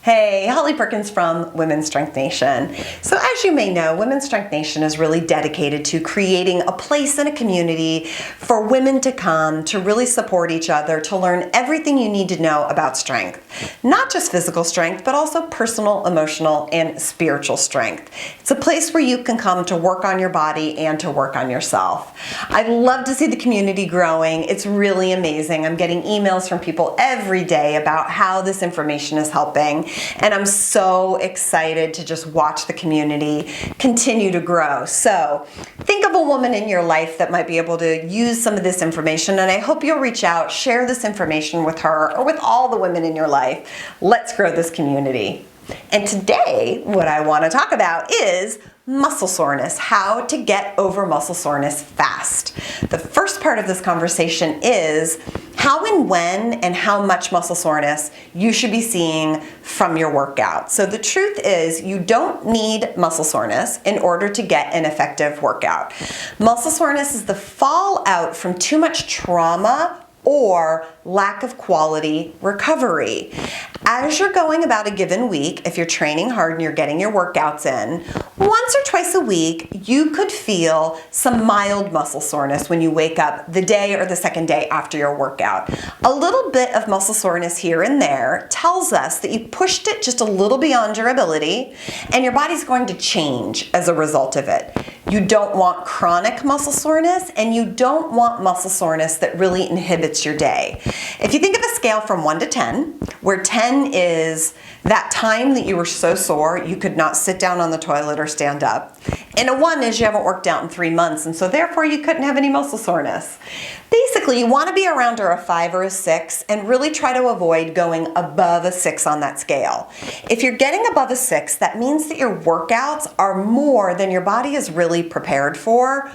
Hey, Holly Perkins from Women's Strength Nation. So as you may know, Women's Strength Nation is really dedicated to creating a place and a community for women to come to really support each other, to learn everything you need to know about strength. Not just physical strength, but also personal, emotional, and spiritual strength. It's a place where you can come to work on your body and to work on yourself. I love to see the community growing. It's really amazing. I'm getting emails from people every day about how this information is helping. And I'm so excited to just watch the community continue to grow. So think of a woman in your life that might be able to use some of this information, and I hope you'll reach out, share this information with her or with all the women in your life. Let's grow this community. And today, what I want to talk about is muscle soreness, how to get over muscle soreness fast. The first part of this conversation is how and when and how much muscle soreness you should be seeing from your workout. So the truth is you don't need muscle soreness in order to get an effective workout. Muscle soreness is the fallout from too much trauma or lack of quality recovery. As you're going about a given week, if you're training hard and you're getting your workouts in, once or twice a week, you could feel some mild muscle soreness when you wake up the day or the second day after your workout. A little bit of muscle soreness here and there tells us that you pushed it just a little beyond your ability, and your body's going to change as a result of it. You don't want chronic muscle soreness, and you don't want muscle soreness that really inhibits your day. If you think of a scale from 1 to 10, where 10 is that time that you were so sore you could not sit down on the toilet or stand up, and a 1 is you haven't worked out in 3 months and so therefore you couldn't have any muscle soreness. Basically, you want to be around a 5 or a 6 and really try to avoid going above a 6 on that scale. If you're getting above a 6, that means that your workouts are more than your body is really prepared for,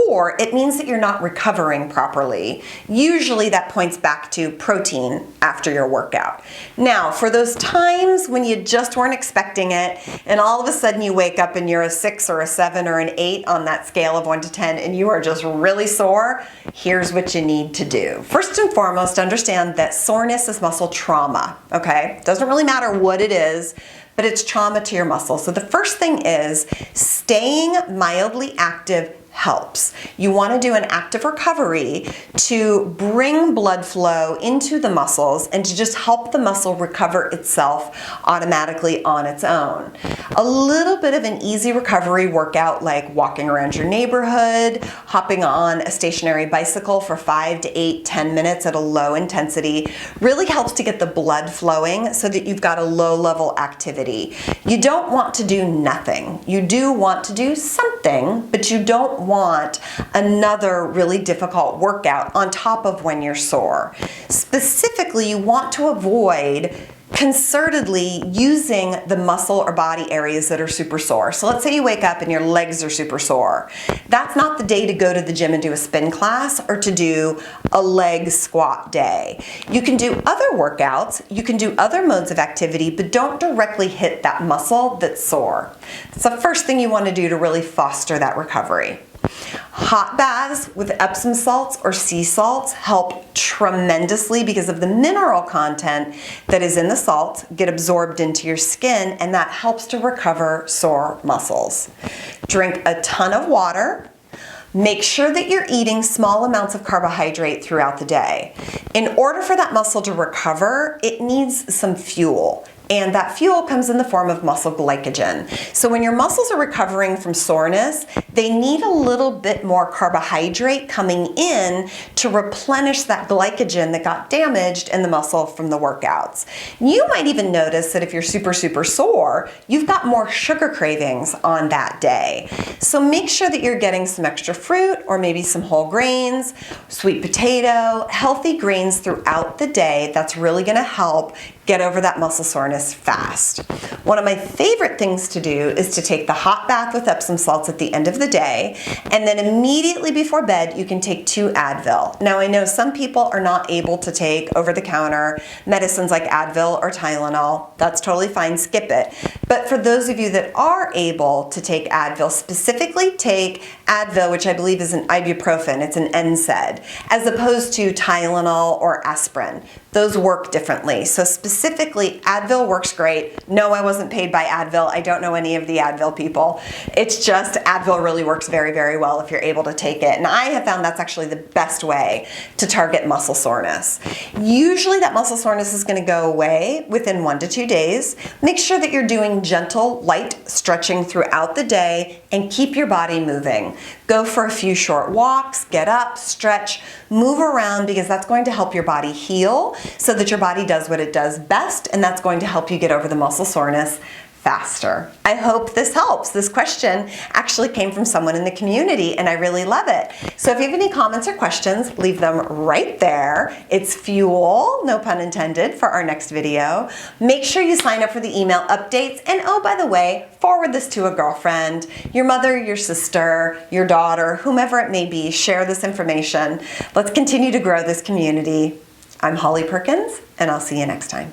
or it means that you're not recovering properly. Usually that points back to protein after your workout. Now, for those times when you just weren't expecting it, and all of a sudden you wake up and you're a 6 or a 7 or an 8 on that scale of 1 to 10, and you are just really sore, here's what you need to do. First and foremost, understand that soreness is muscle trauma, okay? Doesn't really matter what it is, but it's trauma to your muscles. So the first thing is staying mildly active helps. You want to do an active recovery to bring blood flow into the muscles and to just help the muscle recover itself automatically on its own. A little bit of an easy recovery workout like walking around your neighborhood, hopping on a stationary bicycle for 5 to 8, 10 minutes at a low intensity really helps to get the blood flowing so that you've got a low level activity. You don't want to do nothing. You do want to do something, but you don't want another really difficult workout on top of when you're sore. Specifically, you want to avoid concertedly using the muscle or body areas that are super sore. So let's say you wake up and your legs are super sore. That's not the day to go to the gym and do a spin class or to do a leg squat day. You can do other workouts, you can do other modes of activity, but don't directly hit that muscle that's sore. It's the first thing you want to do to really foster that recovery. Hot baths with Epsom salts or sea salts help tremendously because of the mineral content that is in the salt get absorbed into your skin, and that helps to recover sore muscles. Drink a ton of water. Make sure that you're eating small amounts of carbohydrate throughout the day. In order for that muscle to recover, it needs some fuel. And that fuel comes in the form of muscle glycogen. So when your muscles are recovering from soreness, they need a little bit more carbohydrate coming in to replenish that glycogen that got damaged in the muscle from the workouts. You might even notice that if you're super sore, you've got more sugar cravings on that day. So make sure that you're getting some extra fruit or maybe some whole grains, sweet potato, healthy grains throughout the day. That's really gonna help get over that muscle soreness fast. One of my favorite things to do is to take the hot bath with Epsom salts at the end of the day, and then immediately before bed you can take 2 Advil. Now I know some people are not able to take over-the-counter medicines like Advil or Tylenol. That's totally fine, skip it. But for those of you that are able to take Advil, specifically take Advil, which I believe is an ibuprofen, it's an NSAID, as opposed to Tylenol or aspirin. Those work differently. So specifically, Advil works great. No, I wasn't paid by Advil. I don't know any of the Advil people. It's just Advil really works very, very well if you're able to take it. And I have found that's actually the best way to target muscle soreness. Usually that muscle soreness is going to go away within 1 to 2 days. Make sure that you're doing gentle, light stretching throughout the day and keep your body moving. Go for a few short walks, get up, stretch, move around, because that's going to help your body heal so that your body does what it does best, and that's going to help you get over the muscle soreness faster. I hope this helps. This question actually came from someone in the community and I really love it. So if you have any comments or questions, leave them right there. It's fuel, no pun intended, for our next video. Make sure you sign up for the email updates, and oh, by the way, forward this to a girlfriend, your mother, your sister, your daughter, whomever it may be. Share this information. Let's continue to grow this community. I'm Holly Perkins, and I'll see you next time.